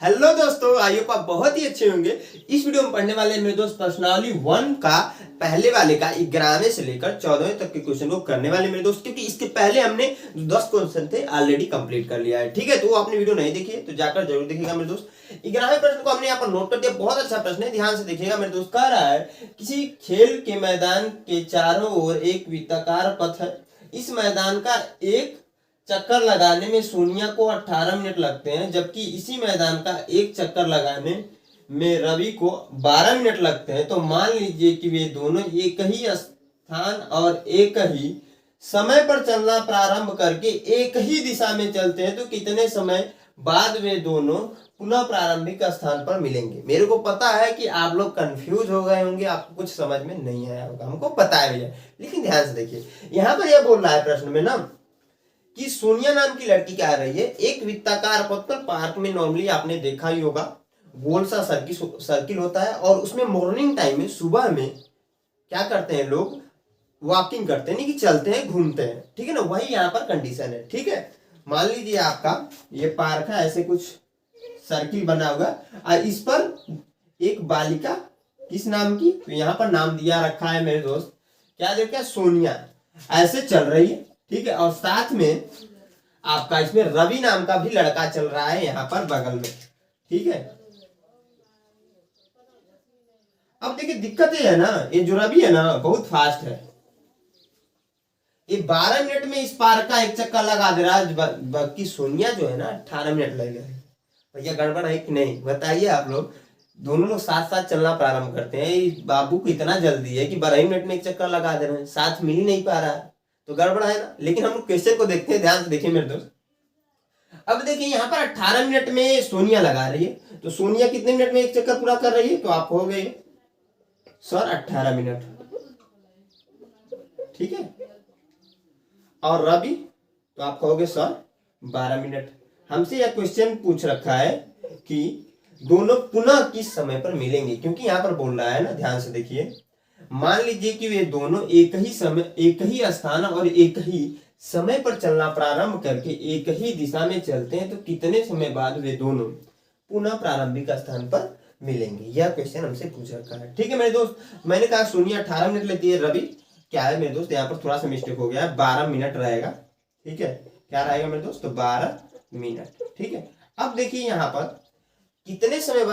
Hello दोस्तों, I hope आप बहुत ही अच्छे होंगे। इस वीडियो में पढ़ने वाले मेरे दोस्त प्रश्नावली 1 का पहले वाले का 11वें से लेकर 14वें तक के क्वेश्चन को करने वाले मेरे दोस्त, क्योंकि इसके पहले हमने 10 क्वेश्चन थे ऑलरेडी कंप्लीट कर लिया है। ठीक है, तो वो आपने वीडियो नहीं देखी है तो जाकर जरूर देखिएगा मेरे दोस्त। 11वें प्रश्न को हमने यहाँ पर नोट कर दिया। बहुत अच्छा प्रश्न है, ध्यान से देखिएगा मेरे दोस्त। कह रहा है किसी खेल के मैदान के चारों ओर एक वृत्ताकार पथ है। इस मैदान का एक चक्कर लगाने में सोनिया को 18 मिनट लगते हैं, जबकि इसी मैदान का एक चक्कर लगाने में रवि को 12 मिनट लगते हैं। तो मान लीजिए कि वे दोनों एक ही स्थान और एक ही समय पर चलना प्रारंभ करके एक ही दिशा में चलते हैं, तो कितने समय बाद वे दोनों पुनः प्रारंभिक स्थान पर मिलेंगे। मेरे को पता है कि आप लोग कंफ्यूज हो गए होंगे, आपको कुछ समझ में नहीं आया होगा, हमको पता है भैया, लेकिन ध्यान से देखिए। यहाँ पर यह बोल रहा है प्रश्न में ना कि सोनिया नाम की लड़की क्या कर रही है, एक वृत्ताकार पथ पर, पार्क में नॉर्मली आपने देखा ही होगा गोल सा सर्किल होता है, और उसमें मॉर्निंग टाइम में सुबह में क्या करते हैं लोग, वॉकिंग करते हैं, नहीं कि चलते हैं, घूमते हैं। ठीक है ना, वही यहाँ पर कंडीशन है। ठीक है, मान लीजिए आपका ये पार्क है, ऐसे कुछ सर्किल बना हुआ और इस पर एक बालिका, किस नाम की, तो यहाँ पर नाम दिया रखा है मेरे दोस्त, क्या देखा, सोनिया, ऐसे चल रही है। ठीक है, और साथ में आपका इसमें रवि नाम का भी लड़का चल रहा है यहाँ पर बगल में। ठीक है, अब देखिए दिक्कत ये है ना, ये जो रवि है ना बहुत फास्ट है, ये 12 मिनट में इस पार्क का एक चक्कर लगा दे रहा है, बाकी सोनिया जो है ना 18 मिनट लग गए। भैया गड़बड़ है कि नहीं, बताइए आप लोग। दोनों लोग साथ साथ चलना प्रारंभ करते हैं, इस बाबू को इतना जल्दी है कि 12 मिनट में एक चक्कर लगा दे रहे हैं, साथ मिल ही नहीं पा रहा है, तो गड़बड़ है ना। लेकिन हम क्वेश्चन को देखते हैं, ध्यान से देखिए मेरे दोस्त। अब देखिए यहाँ पर 18 मिनट में सोनिया लगा रही है, तो सोनिया कितने मिनट में एक चक्कर पूरा कर रही है, तो आप हो गए सर 18 मिनट। ठीक है, और रवि तो आप कहोगे सर 12 मिनट। हमसे यह क्वेश्चन पूछ रखा है कि दोनों पुनः किस समय पर मिलेंगे, क्योंकि यहाँ पर बोल रहा है ना, ध्यान से देखिए। मान लीजिए कि वे दोनों एक ही समय, एक ही स्थान और एक ही समय पर चलना प्रारंभ करके एक ही दिशा में चलते हैं, तो कितने समय बाद वे दोनों पुनः प्रारंभिक स्थान पर मिलेंगे। यह क्वेश्चन हमसे पूछ रखा है। ठीक है मेरे दोस्त, मैंने कहा सोनिया 18 मिनट लेती है, रवि क्या है मेरे दोस्त, यहाँ पर थोड़ा सा मिस्टेक हो गया है, 12 मिनट रहेगा। ठीक है, क्या रहेगा मेरे दोस्त, तो 12 मिनट। ठीक है, अब देखिए यहाँ पर कितने समय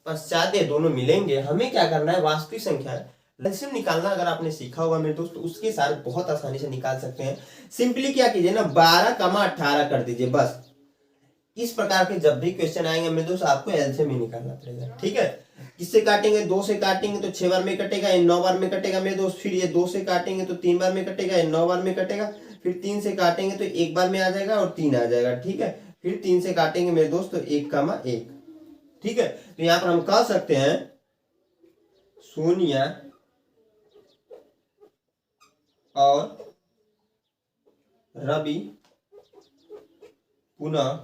पश्चात ये दोनों मिलेंगे। हमें क्या करना है, वास्तविक संख्या एलसीएम निकालना अगर आपने सीखा होगा मेरे दोस्त, तो उसके सारे बहुत आसानी से निकाल सकते हैं। सिंपली क्या कीजिए ना, 12,18 कर दीजिए बस। इस प्रकार के जब भी क्वेश्चन आएंगे मेरे दोस्त, आपको एलसीएम ही निकालना पड़ेगा। ठीक है, किससे काटेंगे, 2 से काटेंगे तो 6 बार में कटेगा, ये 9 बार में कटेगा मेरे दोस्त। फिर ये 2 से काटेंगे तो 3 बार में कटेगा, ये 9 बार में कटेगा। फिर 3 से काटेंगे तो 1 बार में आ जाएगा और 3 आ जाएगा। ठीक है, फिर 3 से काटेंगे मेरे दोस्त तो 1,1। ठीक है, तो यहाँ पर हम कह सकते हैं सोनिया और रवि पुनः,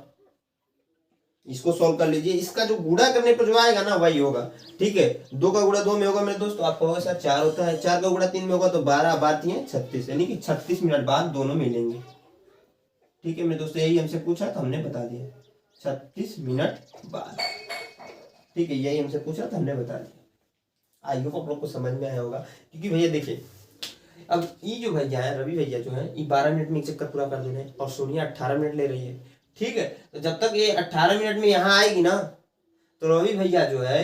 इसको सॉल्व कर लीजिए। इसका जो गुणा करने पर जो आएगा ना वही होगा। ठीक है, 2 का गुणा 2 में होगा मेरे दोस्त, तो आपको होगा सर 4 होता है, 4 का गुणा 3 में होगा तो 12, 12 36, यानी कि 36 मिनट बाद दोनों मिलेंगे। ठीक है मेरे दोस्त, यही हमसे पूछा तो हमने बता दिया 36 मिनट बाद। ठीक है, यही हमसे पूछा तो हमने बता दिया। आई होप आप लोग को समझ में आया होगा, क्योंकि भैया देखिए, अब ये जो भैया है, रवि भैया जो है, ये 12 मिनट में एक चक्कर पूरा कर देना है, और सोनिया 18 मिनट ले रही है। ठीक है, तो जब तक ये 18 मिनट में यहाँ आएगी ना, तो रवि भैया जो है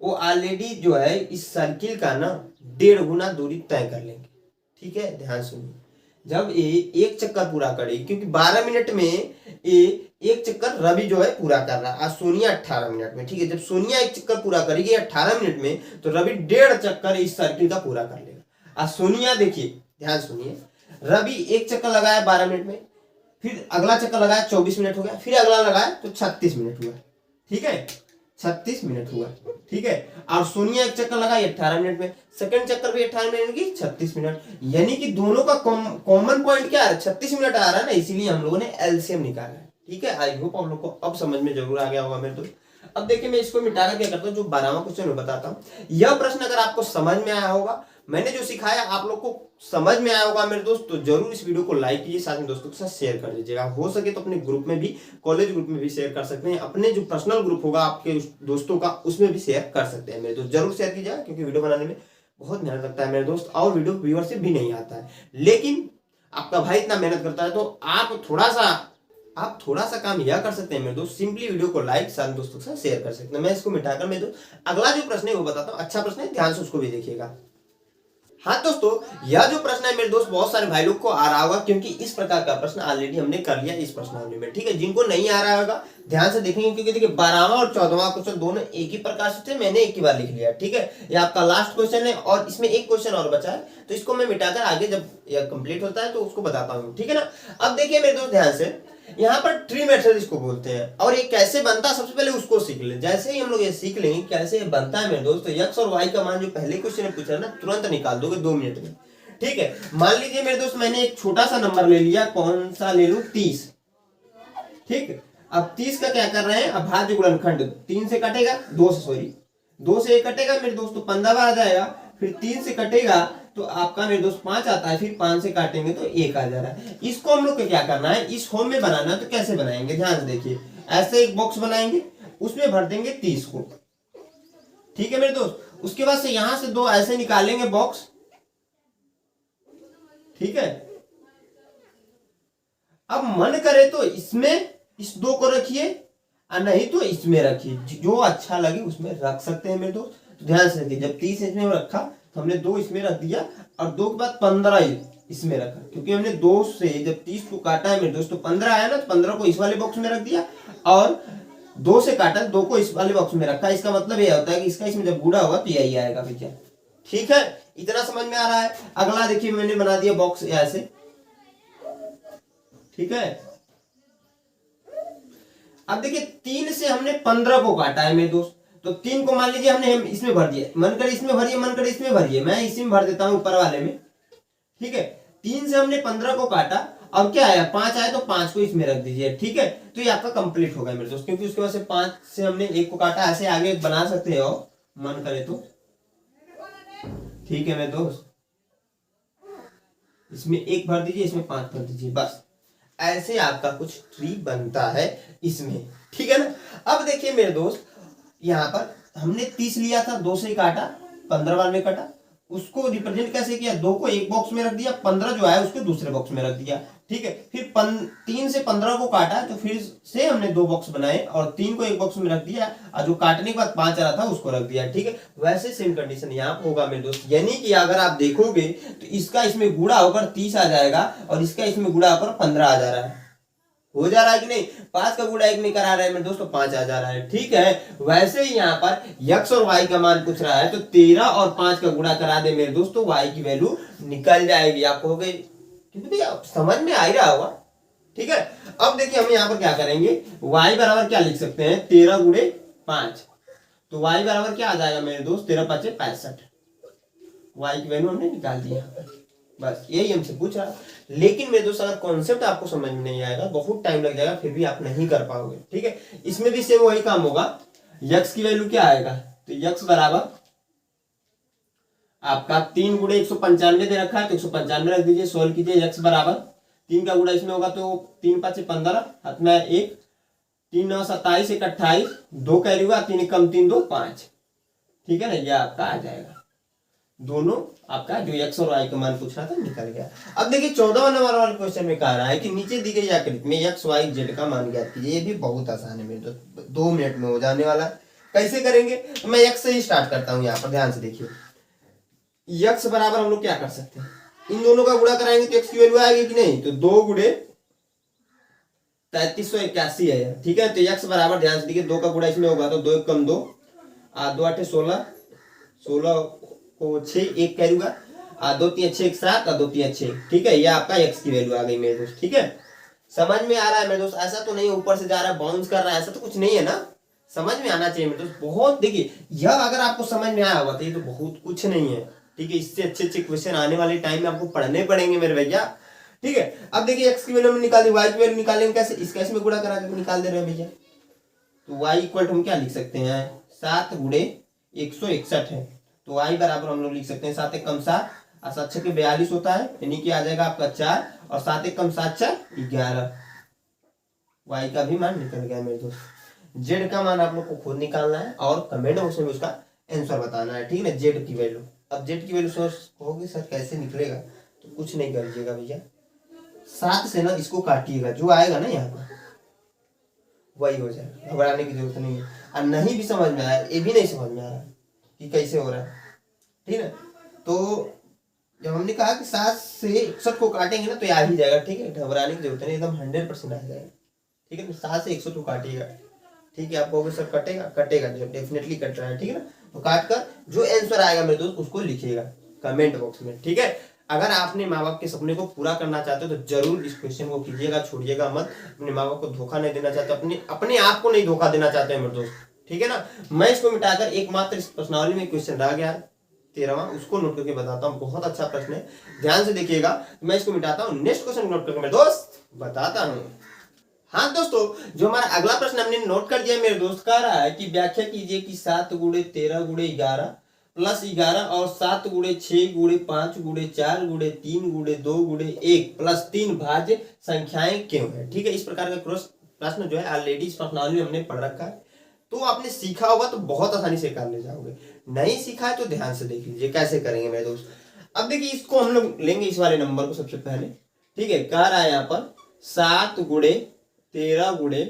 वो ऑलरेडी जो है इस सर्किल का ना 1.5 गुना दूरी तय कर लेंगे। ठीक है, ध्यान सुनिए, जब ये एक चक्कर पूरा करेगी, क्योंकि 12 मिनट में ये एक चक्कर रवि जो है पूरा कर रहा है, आज सोनिया 18 मिनट में। ठीक है, जब सोनिया एक चक्कर पूरा करेगी 18 मिनट में, तो रवि 1.5 चक्कर इस सर्किल का पूरा कर लेगा। आज सोनिया देखिए, ध्यान सुनिए, रवि एक चक्कर लगाया 12 मिनट में, फिर अगला चक्कर लगाया 24 मिनट हो गया, फिर अगला लगाया तो 36 मिनट हुआ। ठीक है, 36 मिनट हुआ। ठीक है, और सोनिया एक चक्कर लगाई 18 मिनट में, सेकंड चक्कर भी 18 मिनट की 36 मिनट, यानी कि दोनों का कॉमन पॉइंट क्या है, 36 मिनट आ रहा है ना, इसीलिए हम लोगों ने एलसीएम निकाला है। ठीक है, आई होप आप लोग को अब समझ में जरूर आ गया होगा मेरे दोस्त। अब देखिए मैं इसको मिटाकर क्या करता हूँ, जो 12वां क्वेश्चन में बताता हूँ। यह प्रश्न अगर आपको समझ में आया होगा मैंने जो सिखाया आप लोग को समझ में आया होगा मेरे दोस्त, तो जरूर इस वीडियो को लाइक कीजिए, साथ में दोस्तों के साथ शेयर कर दीजिएगा। हो सके तो अपने ग्रुप में भी, कॉलेज ग्रुप में भी शेयर कर सकते हैं, अपने जो पर्सनल ग्रुप होगा आपके दोस्तों का उसमें भी शेयर कर सकते हैं मेरे दोस्त। जरूर शेयर कीजिएगा क्योंकि वीडियो बनाने में बहुत मेहनत लगता है मेरे दोस्त, और वीडियो व्यूअरशिप भी नहीं आता है, लेकिन आपका भाई इतना मेहनत करता है, तो आप थोड़ा सा काम यह कर सकते हैं मेरे दोस्त, सिंपली वीडियो को लाइक, साथ दोस्तों के साथ शेयर कर सकते हैं। मैं इसको मिटाकर मेरे दोस्त अगला जो प्रश्न है वो बताता हूँ, अच्छा प्रश्न है, ध्यान से उसको भी देखिएगा। हाँ दोस्तों, यह जो प्रश्न है मेरे दोस्त बहुत सारे भाई लोग को आ रहा होगा, क्योंकि इस प्रकार का प्रश्न ऑलरेडी हमने कर लिया इस प्रश्नावली में, ठीक है। जिनको नहीं आ रहा होगा ध्यान से देखेंगे, क्योंकि देखिए 12वां और 14वां क्वेश्चन दोनों एक ही प्रकार से थे, मैंने एक ही बार लिख लिया, ठीक है। ये आपका लास्ट क्वेश्चन है और इसमें एक क्वेश्चन और बचा है, तो इसको मैं मिटाकर आगे जब यह कंप्लीट होता है तो उसको बताता हूँ, ठीक है ना। अब देखिए मेरे दोस्त ध्यान से, यहाँ पर ट्री मेथड इसको बोलते हैं, और ये कैसे बनता है सबसे पहले उसको सीख ले। जैसे ही हम लोग ये सीख लेंगे कैसे ये बनता है मेरे दोस्त, तो x और y का मान जो पहले क्वेश्चन में पूछा ना तुरंत निकाल दोगे 2 मिनट में, ठीक है। मान लीजिए मेरे दोस्त मैंने एक छोटा सा नंबर ले लिया, कौन सा ले लूं, 30, ठीक है। अब 30 का क्या कर रहे हैं, अभाज्य गुणनखंड 3 से कटेगा, 2 से, सॉरी 2 से 1 कटेगा मेरे दोस्त, तो 15 बार आ जाएगा, फिर 3 से कटेगा तो आपका मेरे दोस्त 5 आता है, फिर 5 से काटेंगे तो 1 आ जा रहा है। इसको हम लोग को क्या करना है, इस फॉर्म में बनाना है, तो कैसे बनाएंगे ध्यान से देखिए। ऐसे एक बॉक्स बनाएंगे, उसमें भर देंगे 30 को, ठीक है मेरे दोस्त। उसके बाद से यहां से 2 ऐसे निकालेंगे बॉक्स, ठीक है। अब मन करे तो इसमें इस 2 को रखिए, और नहीं तो इसमें रखिए, जो अच्छा लगे उसमें रख सकते हैं मेरे दोस्त। तो ध्यान से देखिए, जब 30 इसमें रखा तो हमने 2 इसमें रख दिया, और 2 के बाद 15 इसमें रखा, क्योंकि हमने 2 से जब 30 को काटा है मेरे दोस्त तो 15 आया ना, तो 15 को इस वाले बॉक्स में रख दिया, और 2 से काटा 2 को इस वाले बॉक्स में रखा। इसका मतलब यह होता है कि इसका इसमें जब गुणा होगा तो यही आएगा भैया, ठीक है। इतना समझ में आ रहा है। अगला देखिए मैंने बना दिया बॉक्स ऐसे, ठीक है। अब देखिए 3 से हमने 15 को काटा है मेरे दोस्त, तो 3 को मान लीजिए हमने इसमें भर दिया, मन करे इसमें भरिए, मन करे इसमें भरिए, मैं इसी में भर देता हूं ऊपर वाले में, ठीक है। 3 से हमने 15 को काटा, अब क्या आया 5 आया, तो 5 को इसमें रख दीजिए, ठीक है। तो ये आपका कंप्लीट होगा मेरे दोस्त, क्योंकि उसके बाद से 5 से हमने 1 को काटा, ऐसे आगे बना सकते हो मन करे तो, ठीक है मेरे दोस्त। इसमें 1 भर दीजिए, इसमें 5 भर दीजिए, बस ऐसे आपका कुछ ट्री बनता है इसमें, ठीक है ना। अब देखिए मेरे दोस्त, यहाँ पर हमने 30 लिया था, 2 से काटा, 15 बार में कटा, उसको रिप्रेजेंट कैसे किया, 2 को एक बॉक्स में रख दिया, 15 जो आया उसको दूसरे बॉक्स में रख दिया, ठीक है। फिर 3 से 15 को काटा, तो फिर से हमने 2 बॉक्स बनाए, और 3 को एक बॉक्स में रख दिया, और जो काटने के बाद 5 आ रहा था उसको रख दिया, ठीक है। वैसे सेम कंडीशन यहाँ होगा मेरे दोस्त, यानी कि अगर आप देखोगे तो इसका इसमें गुणा होकर 30 आ जाएगा, और इसका इसमें गुणा होकर 15 आ जा रहा है, हो जा रहा है कि नहीं। 5 का गुणा 1 नहीं करा रहे हैं मेरे दोस्तों, 5 आ जा रहा है, ठीक है। वैसे ही यहाँ पर x और y का मान पूछ रहा है, तो 13 और 5 का गुणा करा दे मेरे दोस्तों, y की वैल्यू निकल जाएगी। आपको हो गई, क्योंकि समझ में आ ही रहा होगा, ठीक है। अब देखिए हम यहाँ पर क्या करेंगे, y बराबर क्या लिख सकते हैं, 13 गुणे 5, तो y बराबर क्या आ जाएगा मेरे दोस्त, 13 5 65, y की वैल्यू हमने निकाल दी यहाँ पर, बस यही हमसे पूछ रहा। लेकिन मेरे दोस्त अगर कॉन्सेप्ट आपको समझ में नहीं आएगा, बहुत टाइम लग जाएगा, फिर भी आप नहीं कर पाओगे, ठीक है। इसमें भी सेम वही काम होगा, x की वैल्यू क्या आएगा, तो x बराबर आपका 3 गुणे 195 दे रखा है, तो 195 रख दीजिए, सोल्व कीजिए। x बराबर 3 का गुणा इसमें होगा तो 3 5 15, हाथ में 1, 3 9 27, 1 28, 2 कैरी हुआ, 3 1 कम 3 2 5, ठीक है ना। यह आपका आ जाएगा, दोनों आपका जो x और y का मान पूछ रहा था निकल गया। अब देखिए 14वां नंबर वाले क्वेश्चन में कह रहा है कि नीचे दी गई आकृति में x y z का मान ज्ञात कीजिए। ये भी बहुत आसान है मेरे दोस्त, 2 मिनट में हो जाने वाला। कैसे करेंगे, तो मैं x से ही स्टार्ट करता हूँ। यहाँ पर ध्यान से देखिए, x बराबर हम लोग क्या कर सकते हैं, इन दोनों का गुणा कराएंगे तो x की वैल्यू आएगी कि नहीं, तो 2 गुणे 3381 है, ठीक है। तो x बराबर ध्यान से देखिए, 2 का गुणा इसमें होगा तो 2 1 कम 2, 2 8 16, 16 को 6 1 करूंगा, 2 3 6 7, 2 3 6, ठीक है। ये आपका x की वैल्यू आ गई मेरे दोस्त, ठीक है। समझ में आ रहा है मेरे दोस्त, ऐसा तो नहीं ऊपर से जा रहा है बाउंस कर रहा है, ऐसा तो कुछ नहीं है ना, समझ में आना चाहिए मेरे दोस्त। बहुत देखिए, यह अगर आपको समझ में आया होगा तो ये तो बहुत कुछ नहीं है, ठीक है। इससे अच्छे अच्छे क्वेश्चन आने वाले टाइम में आपको पढ़ने पड़ेंगे मेरे भैया, ठीक है। अब देखिए x की वैल्यू हमने निकाली, y की वैल्यू निकालेंगे कैसे, इसका इसमें गुणा करा के निकाल दे रहे हैं भैया। तो y इक्वल हम क्या लिख सकते हैं, 7 गुणे 161 है, तो y बराबर हम लोग लिख सकते हैं 7 एक कम 7 और 7 छके 42 होता है, यानी कि आ जाएगा आपका 4 और 7 एक कम 7 4 11। y का भी मान निकल गया मेरे दोस्त। z का मान आप लोग को खुद निकालना है और कमेंट बॉक्स में उसका आंसर बताना है, ठीक है ना। z की वैल्यू, अब z की वैल्यू सोच कहोगे सर कैसे निकलेगा, तो कुछ नहीं करिएगा भैया, 7 से ना इसको काटिएगा, जो आएगा ना यहाँ पर वही हो जाएगा, घबराने की जरूरत नहीं है। और नहीं भी समझ में आया, ये भी नहीं समझ में आ रहा कि कैसे हो रहा है, ठीक है। तो जब हमने कहा कि 7 से 61 को काटेंगे ना तो ये आ ही जाएगा, ठीक है, घबराने की जरूरत नहीं, एकदम 100% आ जाएगा, ठीक है। 7 से 61 को काटिएगा, ठीक है। आप कहोगे सर कटेगा, कटेगा डेफिनेटली कट रहा है, ठीक है ना। तो काट कर जो आंसर आएगा मेरे दोस्त उसको लिखिएगा कमेंट बॉक्स में, ठीक है। अगर आपने माँ बाप के सपने को पूरा करना चाहते हो तो जरूर इस क्वेश्चन को कीजिएगा, छोड़िएगा मत। अपने माँ बाप को धोखा नहीं देना चाहते, अपने आप को नहीं धोखा देना चाहते हैं मेरे दोस्त, ठीक है ना। मैं इसको मिटाकर एकमात्र इस प्रश्नावली में क्वेश्चन रह गया 13वां, उसको नोट करके बताता हूँ। बहुत अच्छा प्रश्न है, ध्यान से देखिएगा। मैं इसको मिटाता हूँ, नेक्स्ट क्वेश्चन नोट करके मेरे दोस्त बताता हूँ। हाँ दोस्तों, जो हमारा अगला प्रश्न हमने नोट कर दिया मेरे दोस्त, कह रहा है कि व्याख्या कीजिए कि 7 गुणे 13 गुणे 11 प्लस 11 और 7 गुणे 6 गुणे 5 गुणे 4 गुणे 3 गुणे 2 गुणे 1 प्लस 3 भाज्य संख्याएं क्यों है, ठीक है। इस प्रकार का प्रश्न जो है ऑलरेडी इस प्रश्नावली में हमने पढ़ रखा है, तो आपने सीखा होगा तो बहुत आसानी से कर ले जाओगे। नहीं सीखा है तो ध्यान से देख लीजिए कैसे करेंगे मेरे दोस्त। अब देखिए इसको हम लोग लेंगे इस वाले नंबर को सबसे पहले, ठीक है। कह रहा है यहाँ पर 7 गुणे 13 गुणे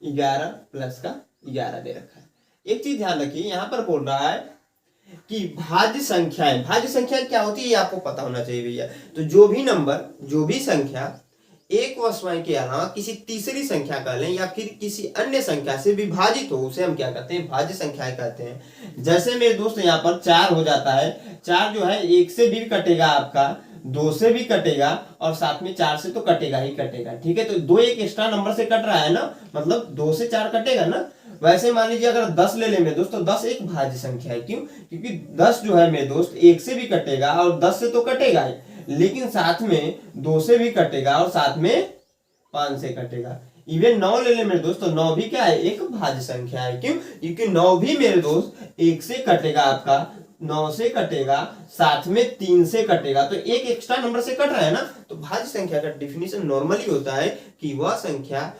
11 प्लस का 11 दे रखा है। एक चीज ध्यान रखिए, यहाँ पर बोल रहा है कि भाज्य संख्याएं, भाज्य संख्या क्या होती है ये आपको पता होना चाहिए भैया। तो जो भी नंबर, जो भी संख्या एक व स्वयं के अलावा किसी तीसरी संख्या का लें या फिर किसी अन्य संख्या से विभाजित हो, उसे हम क्या कहते हैं, भाज्य संख्याएं कहते हैं। जैसे मेरे दोस्त यहाँ पर 4 हो जाता है, 4 जो है 1 से भी कटेगा आपका, 2 से भी कटेगा और साथ में 4 से तो कटेगा ही कटेगा, ठीक है। तो 2 एक एक्स्ट्रा नंबर से कट रहा है ना, मतलब 2 से 4 कटेगा ना। वैसे मान लीजिए अगर 10 ले लें मेरे दोस्त, तो 10 एक भाज्य संख्या है। क्यों? क्योंकि 10 जो है मेरे दोस्त 1 से भी कटेगा और 10 से तो कटेगा ही, लेकिन साथ में 2 से भी कटेगा और साथ में 5 से कटेगा। इवन 9 ले लें मेरे दोस्त, तो 9 भी क्या है, एक भाज्य संख्या है। क्यों? क्योंकि 9 भी मेरे दोस्त 1 से कटेगा, आपका 9 से कटेगा, साथ में 3 से कटेगा, तो एक एक्स्ट्रा नंबर से कट रहा है ना। तो भाज्य संख्या का डिफिनीशन नॉर्मली होता है कि वह संख्या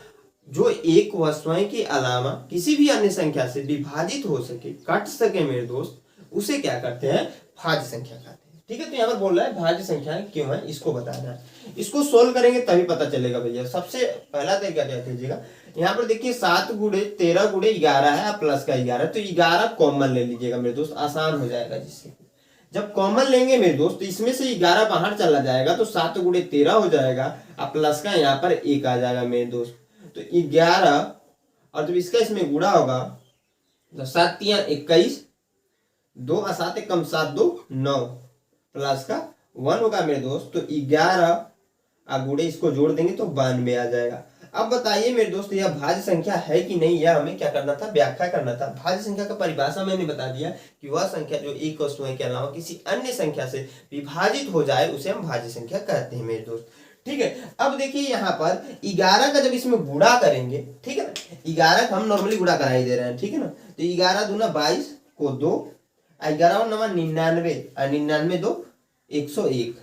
जो एक व स्वयं के अलावा किसी भी अन्य संख्या से विभाजित हो सके, कट सके मेरे दोस्त, उसे क्या करते हैं, भाज्य संख्या कहते हैं, ठीक है। तो यहाँ पर बोल रहा है भाज्य संख्याएं क्यों है, इसको बताना है। इसको सोल्व करेंगे तभी पता चलेगा भैया। सबसे पहला तरीका क्या कीजिएगा, यहाँ पर देखिए 7 गुणे 13 गुणे 11 है प्लस का 11, तो 11 कॉमन ले लीजिएगा मेरे दोस्त, आसान हो जाएगा। जिससे जब कॉमन लेंगे मेरे दोस्त तो इसमें से 11 बाहर चला जाएगा, तो 7 गुणे 13 हो जाएगा और प्लस का यहाँ पर 1 आ जाएगा मेरे दोस्त। तो 11 और जब इसका इसमें गुणा होगा तो 7 तिया 21, 2 और 7 एक कम 7 2 9 प्लस का 1 होगा मेरे दोस्त। तो 11 गुणे इसको जोड़ देंगे तो 92 आ जाएगा। अब बताइए मेरे दोस्त यह भाज्य संख्या है कि नहीं, यह हमें क्या करना था, व्याख्या करना था। भाज्य संख्या का परिभाषा मैंने बता दिया कि वह संख्या जो एक वस्तु के अलावा किसी अन्य संख्या से विभाजित हो जाए उसे हम भाज्य संख्या कहते हैं मेरे दोस्त, ठीक है। अब देखिए यहाँ पर 11 का जब इसमें गुणा करेंगे, ठीक है ना, 11 का हम नॉर्मली गुणा करा ही दे रहे हैं, ठीक है ना। तो 11 दूना 22 को 2, 11 और 9 99 और 99 2 101,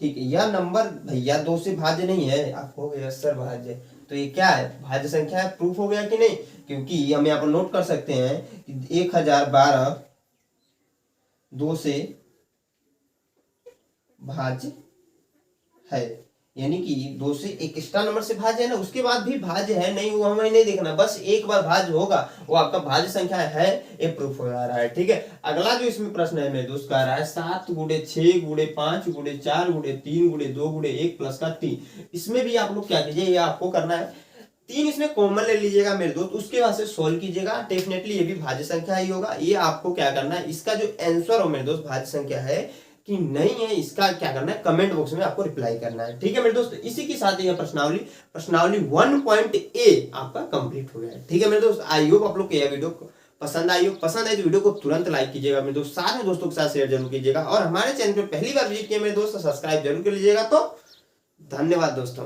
ठीक है। यह नंबर भैया 2 से भाज्य नहीं है, आपको सर भाज्य, तो ये क्या है, भाज्य संख्या है। प्रूफ हो गया कि नहीं, क्योंकि हम यहाँ पर नोट कर सकते हैं कि 1012 2 से भाज्य है, यानी कि 2 से एक एक्स्ट्रा नंबर से भाज्य है ना, उसके बाद भी भाज्य है नहीं, वो हमें नहीं देखना, बस एक बार भाज्य होगा वो आपका भाज्य संख्या है, ये प्रूफ हो जा रहा है, ठीक है। अगला जो इसमें प्रश्न है मेरे दोस्त, कह रहा है 7 गुणे 6 गुणे 5 गुणे 4 गुणे 3 गुणे 2 गुणे 1 प्लस का 3। इसमें भी आप लोग क्या कीजिए, ये आपको करना है 3 इसमें कॉमन ले लीजिएगा मेरे दोस्त, उसके बाद से सोल्व कीजिएगा, डेफिनेटली ये भी भाज्य संख्या ही होगा। ये आपको क्या करना है, इसका जो आंसर हो मेरे दोस्त भाज्य संख्या है कि नहीं है, इसका क्या करना है, कमेंट बॉक्स में आपको रिप्लाई करना है, ठीक है मेरे दोस्त। इसी के साथ यह प्रश्नावली 1.A आपका कंप्लीट हो गया है, ठीक है मेरे दोस्त। आई होप आप लोग को यह वीडियो पसंद आई हो, पसंद आई तो वीडियो को तुरंत लाइक कीजिएगा मेरे दोस्त, सारे दोस्तों के साथ शेयर जरूर कीजिएगा और हमारे चैनल पर पहली बार विजिट किया मेरे दोस्त सब्सक्राइब जरूर कर लीजिएगा। तो धन्यवाद दोस्तों।